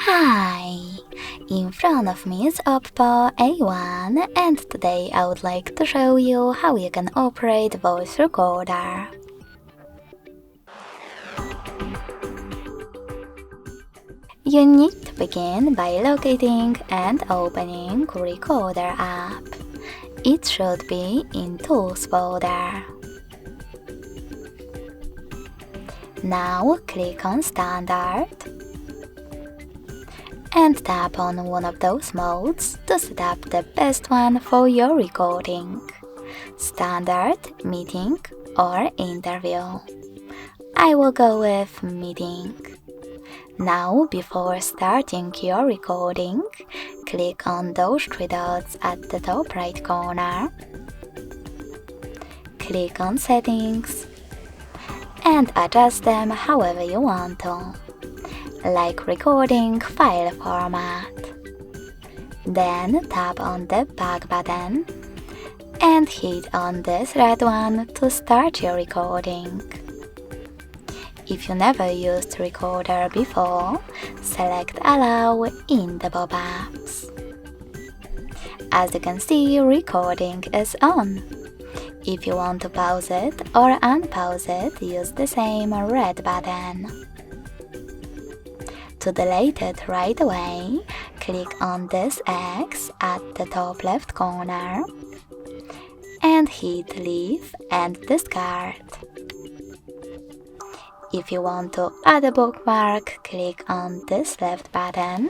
Hi! In front of me is OPPO A1 and today I would like to show you how you can operate voice recorder. You need to begin by locating and opening Recorder app. It should be in Tools folder. Now click on Standard and tap on one of those modes to set up the best one for your recording: Standard, Meeting or Interview. I will go with Meeting. Now, before starting your recording, click on those three dots at the top right corner. Click on Settings and adjust them however you want to, like recording file format. Then tap on the back button and hit on this red one to start your recording. If you never used Recorder before, select Allow in the pop-ups. As you can see, recording is on. If you want to pause it or unpause it, use the same red button. To delete it right away, click on this X at the top left corner and hit Leave and Discard. If you want to add a bookmark, click on this left button.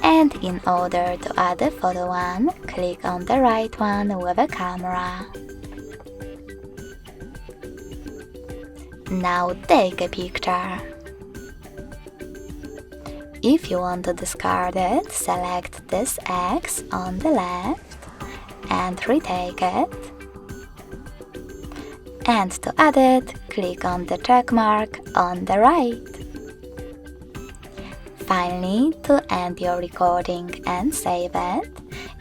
And in order to add a photo one, click on the right one with a camera. Now take a picture. If you want to discard it, select this X on the left and retake it. And to add it, click on the check mark on the right. Finally, to end your recording and save it,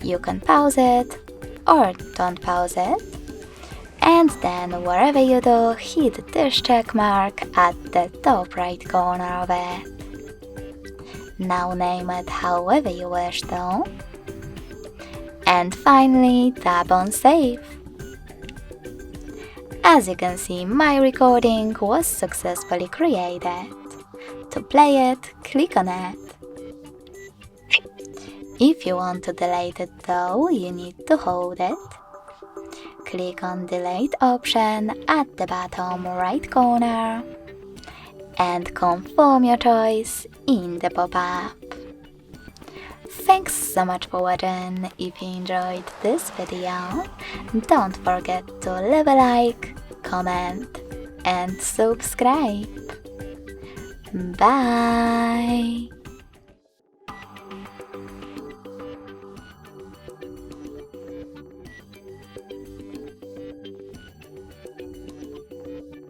you can pause it or don't pause it. And then wherever you do, hit this check mark at the top right corner of it. Now name it however you wish to. And finally, tap on Save. As you can see, my recording was successfully created. To play it, click on it. If you want to delete it though, you need to hold it. Click on Delete option at the bottom right corner and confirm your choice in the pop-up. Thanks so much for watching. If you enjoyed this video, don't forget to leave a like, comment and subscribe. Bye!